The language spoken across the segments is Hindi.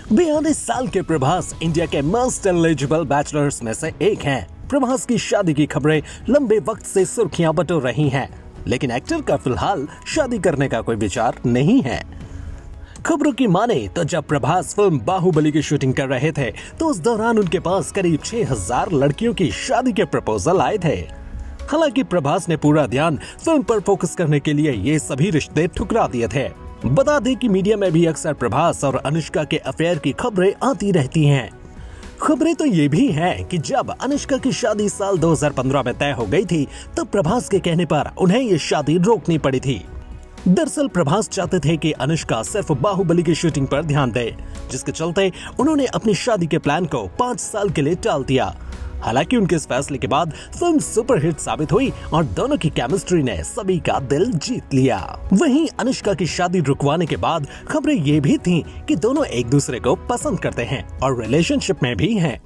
42 साल के प्रभास इंडिया के मोस्ट एलिजिबल बैचलर्स में से एक हैं। प्रभास की शादी की खबरें लंबे वक्त से सुर्खियां बटोर रही हैं, लेकिन एक्टर का फिलहाल शादी करने का कोई विचार नहीं है। खबरों की माने तो जब प्रभास फिल्म बाहुबली की शूटिंग कर रहे थे तो उस दौरान उनके पास करीब 6000 लड़कियों की शादी के प्रपोजल आए थे। हालांकि प्रभास ने पूरा ध्यान फिल्म पर फोकस करने के लिए ये सभी रिश्ते ठुकरा दिए थे। बता दें कि मीडिया में भी अक्सर प्रभास और अनुष्का के अफेयर की खबरें आती रहती हैं। खबरें तो ये भी हैं कि जब अनुष्का की शादी साल 2015 में तय हो गई थी तब प्रभास के कहने पर उन्हें ये शादी रोकनी पड़ी थी। दरअसल प्रभास चाहते थे कि अनुष्का सिर्फ बाहुबली की शूटिंग पर ध्यान दे, जिसके चलते उन्होंने अपनी शादी के प्लान को 5 साल के लिए टाल दिया। हालांकि उनके इस फैसले के बाद फिल्म सुपरहिट साबित हुई और दोनों की केमिस्ट्री ने सभी का दिल जीत लिया। वहीं अनुष्का की शादी रुकवाने के बाद खबरें ये भी थीं कि दोनों एक दूसरे को पसंद करते हैं और रिलेशनशिप में भी हैं।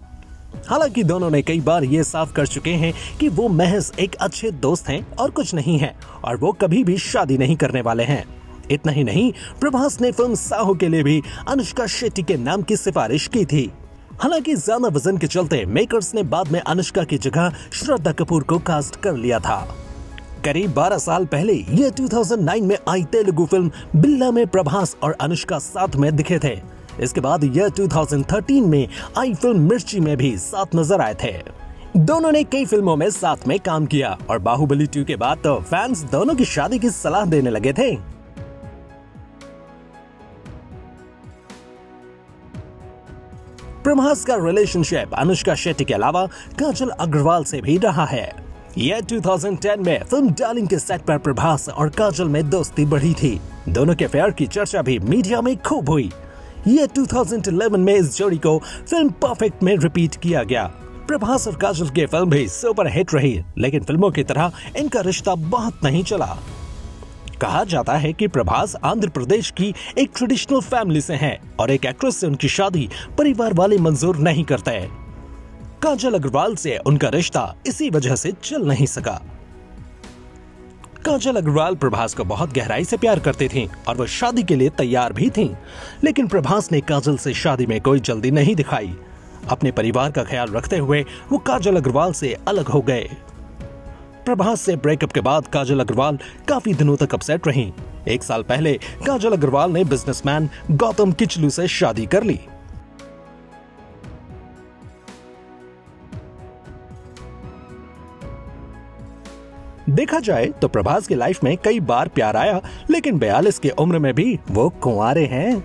हालांकि दोनों ने कई बार ये साफ कर चुके हैं कि वो महज एक अच्छे दोस्त हैं और कुछ नहीं है, और वो कभी भी शादी नहीं करने वाले हैं। इतना ही नहीं, प्रभास ने फिल्म साहो के लिए भी अनुष्का शेट्टी के नाम की सिफारिश की थी। हालांकि ज्यादा वजन के चलते मेकर्स ने बाद में अनुष्का की जगह श्रद्धा कपूर को कास्ट कर लिया था। करीब 12 साल पहले यह 2009 में आई तेलुगु फिल्म बिल्ला में प्रभास और अनुष्का साथ में दिखे थे। इसके बाद यह 2013 में आई फिल्म मिर्ची में भी साथ नजर आए थे। दोनों ने कई फिल्मों में साथ में काम किया और बाहुबली 2 के बाद तो फैंस दोनों की शादी की सलाह देने लगे थे। प्रभास का रिलेशनशिप अनुष्का शेट्टी के अलावा काजल अग्रवाल से भी रहा है। यह 2010 में फिल्म डार्लिंग के सेट पर प्रभास और काजल में दोस्ती बढ़ी थी। दोनों के अफेयर की चर्चा भी मीडिया में खूब हुई। यह 2011 में इस जोड़ी को फिल्म परफेक्ट में रिपीट किया गया। प्रभास और काजल की फिल्म भी सुपर हिट रही, लेकिन फिल्मों की तरह इनका रिश्ता बहुत नहीं चला। कहा जाता है कि प्रभास आंध्र प्रदेश की एक ट्रेडिशनल फैमिली से हैं और एक एक्ट्रेस से उनकी शादी परिवार वाले मंजूर नहीं करते। काजल अग्रवाल से उनका रिश्ता इसी वजह से चल नहीं सका। काजल अग्रवाल प्रभास को बहुत गहराई से प्यार करती थीं और वो शादी के लिए तैयार भी थीं, लेकिन प्रभास ने काजल से शादी में कोई जल्दी नहीं दिखाई। अपने परिवार का ख्याल रखते हुए वो काजल अग्रवाल से अलग हो गए। प्रभास से ब्रेकअप के बाद काजल अग्रवाल काफी दिनों तक अपसेट रहीं। 1 साल पहले काजल अग्रवाल ने बिजनेसमैन गौतम किचलू से शादी कर ली। देखा जाए तो प्रभास की लाइफ में कई बार प्यार आया, लेकिन 42 की उम्र में भी वो कुंवारे हैं।